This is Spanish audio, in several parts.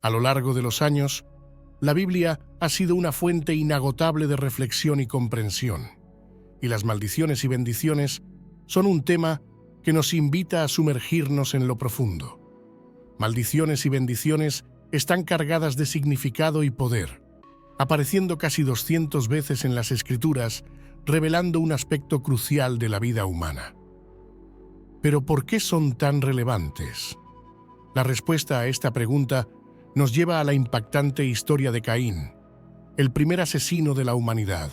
A lo largo de los años, la Biblia ha sido una fuente inagotable de reflexión y comprensión, y las maldiciones y bendiciones son un tema que nos invita a sumergirnos en lo profundo. Maldiciones y bendiciones están cargadas de significado y poder, apareciendo casi 200 veces en las Escrituras, revelando un aspecto crucial de la vida humana. ¿Pero por qué son tan relevantes? La respuesta a esta pregunta nos lleva a la impactante historia de Caín, el primer asesino de la humanidad.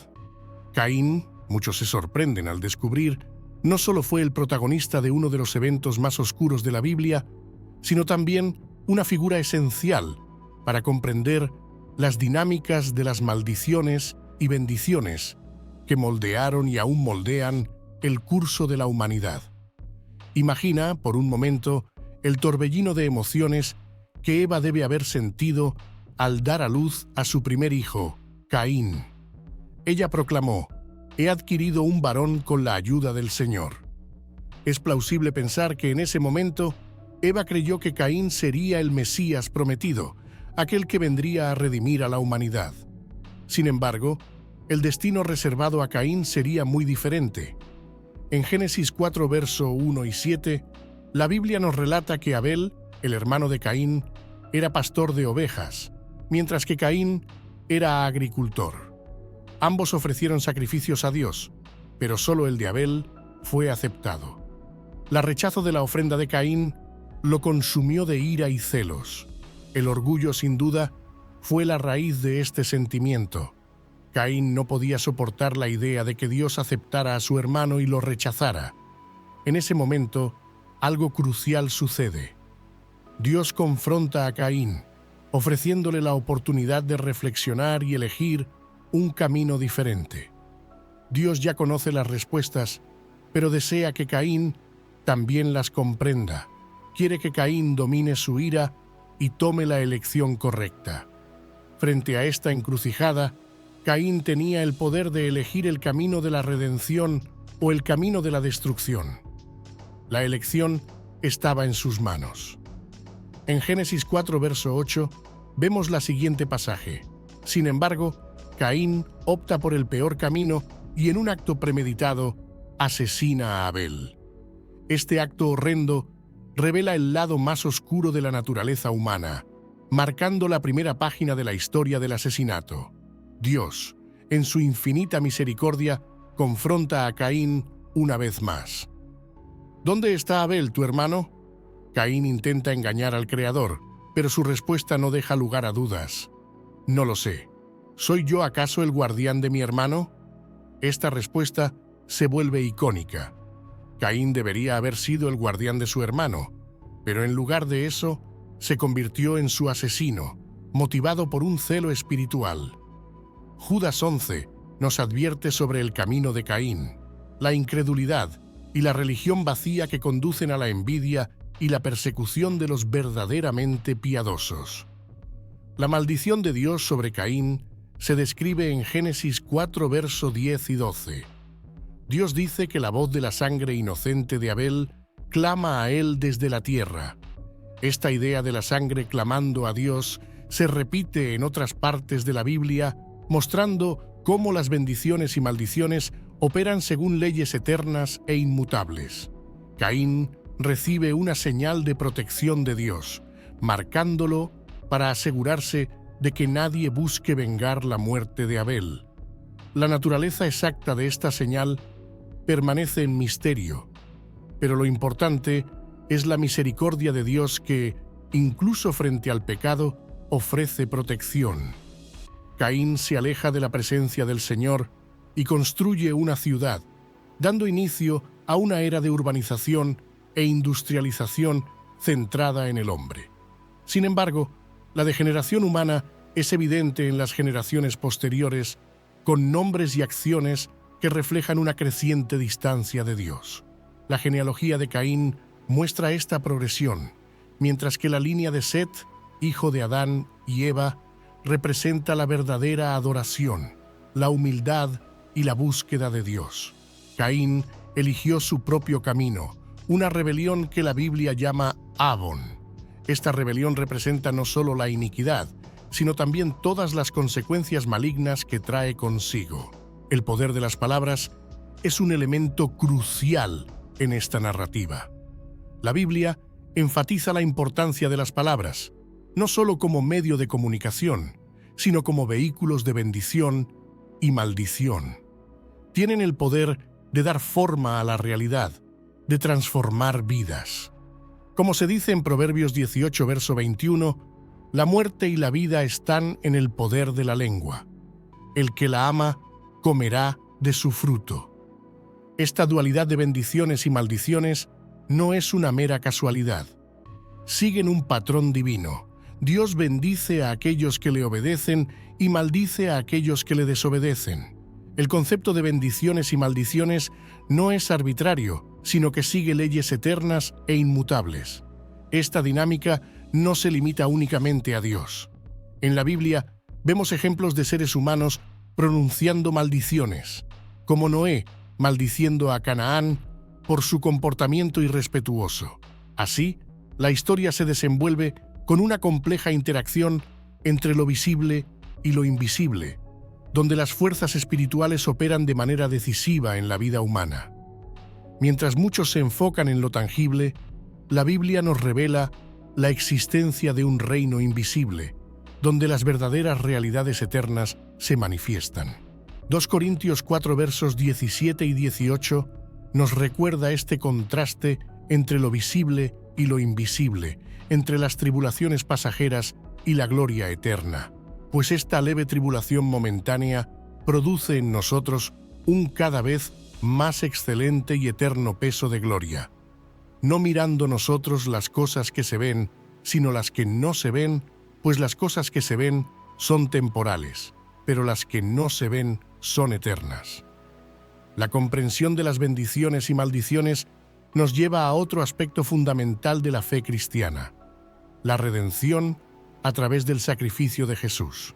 Caín, muchos se sorprenden al descubrir, no solo fue el protagonista de uno de los eventos más oscuros de la Biblia, sino también una figura esencial para comprender las dinámicas de las maldiciones y bendiciones que moldearon y aún moldean el curso de la humanidad. Imagina, por un momento, el torbellino de emociones que Eva debe haber sentido al dar a luz a su primer hijo, Caín. Ella proclamó: «He adquirido un varón con la ayuda del Señor». Es plausible pensar que en ese momento Eva creyó que Caín sería el Mesías prometido, aquel que vendría a redimir a la humanidad. Sin embargo, el destino reservado a Caín sería muy diferente. En Génesis 4, verso 1 y 7, la Biblia nos relata que Abel, el hermano de Caín, era pastor de ovejas, mientras que Caín era agricultor. Ambos ofrecieron sacrificios a Dios, pero solo el de Abel fue aceptado. El rechazo de la ofrenda de Caín lo consumió de ira y celos. El orgullo, sin duda, fue la raíz de este sentimiento. Caín no podía soportar la idea de que Dios aceptara a su hermano y lo rechazara. En ese momento, algo crucial sucede. Dios confronta a Caín, ofreciéndole la oportunidad de reflexionar y elegir un camino diferente. Dios ya conoce las respuestas, pero desea que Caín también las comprenda. Quiere que Caín domine su ira y tome la elección correcta. Frente a esta encrucijada, Caín tenía el poder de elegir el camino de la redención o el camino de la destrucción. La elección estaba en sus manos. En Génesis 4, verso 8, vemos la siguiente pasaje. Sin embargo, Caín opta por el peor camino y en un acto premeditado asesina a Abel. Este acto horrendo revela el lado más oscuro de la naturaleza humana, marcando la primera página de la historia del asesinato. Dios, en su infinita misericordia, confronta a Caín una vez más. ¿Dónde está Abel, tu hermano? Caín intenta engañar al Creador, pero su respuesta no deja lugar a dudas. No lo sé. ¿Soy yo acaso el guardián de mi hermano? Esta respuesta se vuelve icónica. Caín debería haber sido el guardián de su hermano, pero en lugar de eso, se convirtió en su asesino, motivado por un celo espiritual. Judas 11 nos advierte sobre el camino de Caín, la incredulidad y la religión vacía que conducen a la envidia y la persecución de los verdaderamente piadosos. La maldición de Dios sobre Caín se describe en Génesis 4, verso 10 y 12. Dios dice que la voz de la sangre inocente de Abel clama a él desde la tierra. Esta idea de la sangre clamando a Dios se repite en otras partes de la Biblia, mostrando cómo las bendiciones y maldiciones operan según leyes eternas e inmutables. Caín recibe una señal de protección de Dios, marcándolo para asegurarse de que nadie busque vengar la muerte de Abel. La naturaleza exacta de esta señal permanece en misterio, pero lo importante es la misericordia de Dios que, incluso frente al pecado, ofrece protección. Caín se aleja de la presencia del Señor y construye una ciudad, dando inicio a una era de urbanización e industrialización centrada en el hombre. Sin embargo, la degeneración humana es evidente en las generaciones posteriores, con nombres y acciones que reflejan una creciente distancia de Dios. La genealogía de Caín muestra esta progresión, mientras que la línea de Set, hijo de Adán y Eva, representa la verdadera adoración, la humildad y la búsqueda de Dios. Caín eligió su propio camino, una rebelión que la Biblia llama Abón. Esta rebelión representa no solo la iniquidad, sino también todas las consecuencias malignas que trae consigo. El poder de las palabras es un elemento crucial en esta narrativa. La Biblia enfatiza la importancia de las palabras, no solo como medio de comunicación, sino como vehículos de bendición y maldición. Tienen el poder de dar forma a la realidad, de transformar vidas. Como se dice en Proverbios 18, verso 21, la muerte y la vida están en el poder de la lengua. El que la ama comerá de su fruto. Esta dualidad de bendiciones y maldiciones no es una mera casualidad. Siguen un patrón divino. Dios bendice a aquellos que le obedecen y maldice a aquellos que le desobedecen. El concepto de bendiciones y maldiciones no es arbitrario, sino que sigue leyes eternas e inmutables. Esta dinámica no se limita únicamente a Dios. En la Biblia vemos ejemplos de seres humanos pronunciando maldiciones, como Noé maldiciendo a Canaán por su comportamiento irrespetuoso. Así, la historia se desenvuelve con una compleja interacción entre lo visible y lo invisible, donde las fuerzas espirituales operan de manera decisiva en la vida humana. Mientras muchos se enfocan en lo tangible, la Biblia nos revela la existencia de un reino invisible, donde las verdaderas realidades eternas se manifiestan. 2 Corintios 4 versos 17 y 18 nos recuerda este contraste entre lo visible y lo invisible, entre las tribulaciones pasajeras y la gloria eterna, pues esta leve tribulación momentánea produce en nosotros un cada vez más excelente y eterno peso de gloria, no mirando nosotros las cosas que se ven, sino las que no se ven, pues las cosas que se ven son temporales, pero las que no se ven son eternas. La comprensión de las bendiciones y maldiciones nos lleva a otro aspecto fundamental de la fe cristiana: la redención a través del sacrificio de Jesús.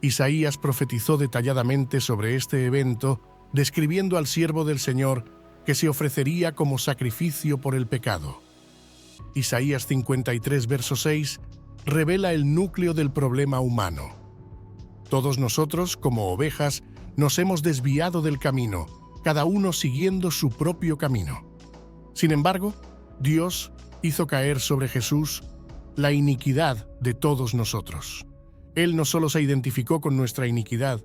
Isaías profetizó detalladamente sobre este evento, describiendo al siervo del Señor que se ofrecería como sacrificio por el pecado. Isaías 53, verso 6, revela el núcleo del problema humano. Todos nosotros, como ovejas, nos hemos desviado del camino, cada uno siguiendo su propio camino. Sin embargo, Dios hizo caer sobre Jesús la iniquidad de todos nosotros. Él no solo se identificó con nuestra iniquidad,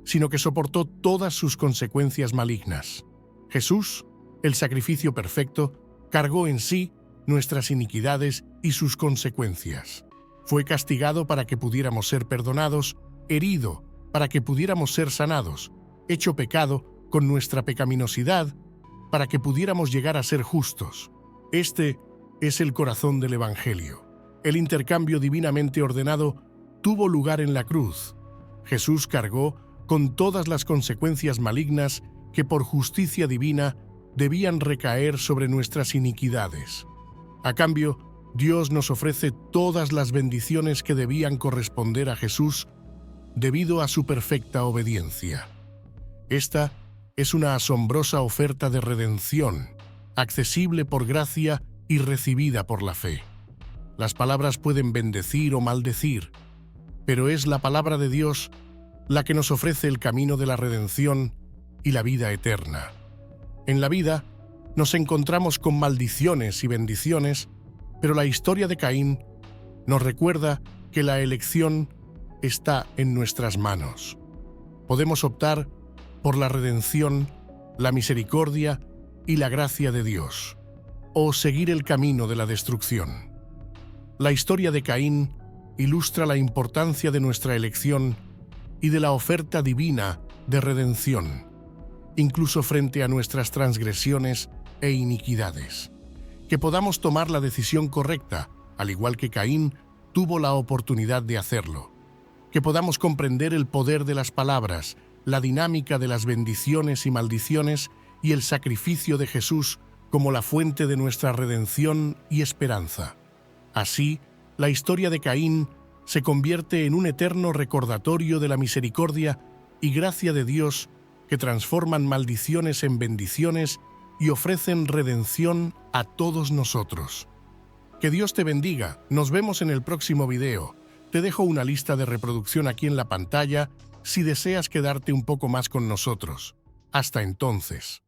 sino que soportó todas sus consecuencias malignas. Jesús, el sacrificio perfecto, cargó en sí nuestras iniquidades y sus consecuencias. Fue castigado para que pudiéramos ser perdonados, herido para que pudiéramos ser sanados, hecho pecado con nuestra pecaminosidad para que pudiéramos llegar a ser justos. Este es el corazón del Evangelio. El intercambio divinamente ordenado tuvo lugar en la cruz. Jesús cargó con todas las consecuencias malignas que por justicia divina debían recaer sobre nuestras iniquidades. A cambio, Dios nos ofrece todas las bendiciones que debían corresponder a Jesús debido a su perfecta obediencia. Esta es una asombrosa oferta de redención, accesible por gracia y recibida por la fe. Las palabras pueden bendecir o maldecir, pero es la palabra de Dios la que nos ofrece el camino de la redención y la vida eterna. En la vida nos encontramos con maldiciones y bendiciones, pero la historia de Caín nos recuerda que la elección está en nuestras manos. Podemos optar por la redención, la misericordia y la gracia de Dios, o seguir el camino de la destrucción. La historia de Caín ilustra la importancia de nuestra elección y de la oferta divina de redención, incluso frente a nuestras transgresiones e iniquidades. Que podamos tomar la decisión correcta, al igual que Caín tuvo la oportunidad de hacerlo. Que podamos comprender el poder de las palabras, la dinámica de las bendiciones y maldiciones y el sacrificio de Jesús como la fuente de nuestra redención y esperanza. Así, la historia de Caín se convierte en un eterno recordatorio de la misericordia y gracia de Dios que transforman maldiciones en bendiciones y ofrecen redención a todos nosotros. Que Dios te bendiga. Nos vemos en el próximo video. Te dejo una lista de reproducción aquí en la pantalla si deseas quedarte un poco más con nosotros. Hasta entonces.